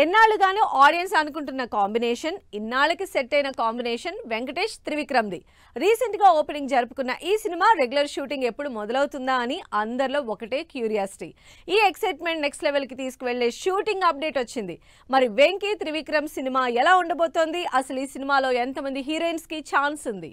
ఎన్నాళ్ళుగానో audience అనుకుంటున్న combination, ఇన్నాళ్ళకి set అయిన కాంబినేషన్ వెంకటేష్ త్రివిక్రమ్ది. రీసెంట్ గా ఓపెనింగ్ జరుపుకున్న ఈ సినిమా రెగ్యులర్ షూటింగ్ ఎప్పుడు మొదలవుతుందా అని అందరిలో ఒకటే క్యూరియాసిటీ. ఈ ఎక్సైట్మెంట్ నెక్స్ట్ లెవెల్ కి తీసుకువెళ్లే షూటింగ్ అప్డేట్ వచ్చింది. మరి వెంకీ త్రివిక్రమ్ సినిమా ఎలా ఉండబోతోంది? అసలు ఈ సినిమాలో ఎంతమంది హీరోయిన్స్ కి ఛాన్స్ ఉంది?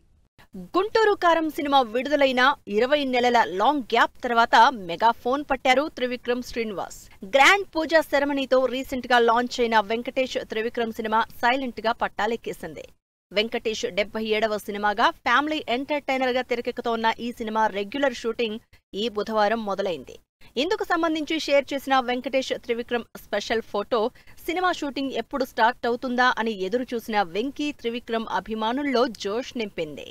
గుంటూరు కారం సినిమా విడుదలైన 20 నెలల లాంగ్ గ్యాప్ తర్వాత మెగా ఫోన్ పట్టారు త్రివిక్రమ్ శ్రీనివాస్. గ్రాండ్ పూజా సెరమనీతో రీసెంట్ గా లాంచ్ అయిన వెంకటేష్ త్రివిక్రమ్ సినిమా సైలెంట్ గా పట్టాలెక్కేసింది. వెంకటేష్ 77వ సినిమాగా ఫ్యామిలీ ఎంటర్టైనర్ గా తెరకెక్కుతోన్న ఈ సినిమా రెగ్యులర్ షూటింగ్ ఈ బుధవారం మొదలైంది. ఇందుకు సంబంధించి షేర్ చేసిన Venkatesh Trivikram special photo cinema shooting ఎప్పుడు స్టార్ట్ అవుతుందా అని ఎదురు చూసిన వెంకీ త్రివిక్రమ్ అభిమానుల్లో జోష్ నింపింది.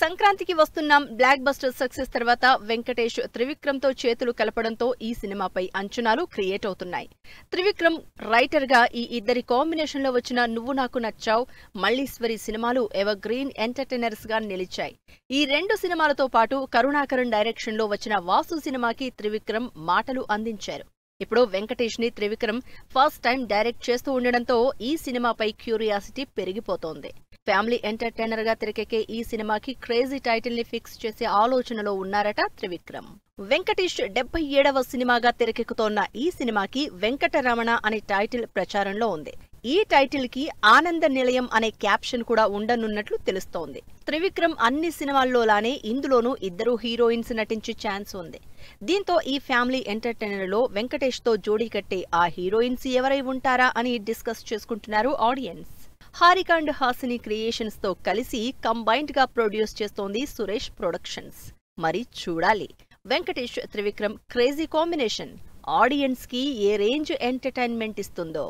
సంక్రాంతికి వస్తున్నాం బ్లాక్ బస్టర్ సక్సెస్ తర్వాత వెంకటేష్ త్రివిక్రమ్ తో చేతులు కలపడంతో ఈ సినిమాపై అంచనాలు క్రియేట్ అవుతున్నాయి. త్రివిక్రమ్ రైటర్ గా ఈ ఇద్దరి కాంబినేషన్ లో వచ్చిన నువ్వు నాకు నచ్చావ్, మల్లీశ్వరి సినిమాలు ఎవర్ గ్రీన్ ఎంటర్టైనర్స్ గా నిలిచాయి. ఈ రెండు సినిమాలతో పాటు కరుణాకరన్ డైరెక్షన్ లో వచ్చిన వాసు సినిమాకి త్రివిక్రమ్ మాటలు అందించారు. ఇప్పుడు వెంకటేష్ ని త్రివిక్రమ్ ఫస్ట్ టైం డైరెక్ట్ చేస్తూ ఉండడంతో ఈ సినిమాపై క్యూరియాసిటీ పెరిగిపోతోంది. ఫ్యామిలీ ఎంటర్టైనర్ గా తెరకెక్కే ఈ సినిమాకి క్రేజీ టైటిల్ ని ఫిక్స్ చేసే ఆలోచనలో ఉన్నారట త్రివిక్రమ్. వెంకటేష్ 77వ సినిమాగా తెరకెక్కుతోన్న ఈ సినిమాకి వెంకటరమణ అనే టైటిల్ ప్రచారంలో ఉంది. ఈ టైటిల్ కి ఆనంద నిలయం అనే క్యాప్షన్ కూడా ఉండనున్నట్లు తెలుస్తోంది. త్రివిక్రమ్ అన్ని సినిమాల్లోలానే ఇందులోనూ ఇద్దరు హీరోయిన్స్ నటించే ఛాన్స్ ఉంది. దీంతో ఈ ఫ్యామిలీ ఎంటర్టైనర్ లో వెంకటేష్ తో జోడీ కట్టే ఆ హీరోయిన్స్ ఎవరై ఉంటారా అని డిస్కస్ చేసుకుంటున్నారు audience. Harika and Hasini creations తో కలిసి కంబైన్డ్ గా ప్రొడ్యూస్ చేస్తోంది సురేష్ ప్రొడక్షన్స్. మరి చూడాలి Venkatesh Trivikram crazy combination audience కి ఏ రేంజ్ ఎంటర్టైన్మెంట్ ఇస్తుందో.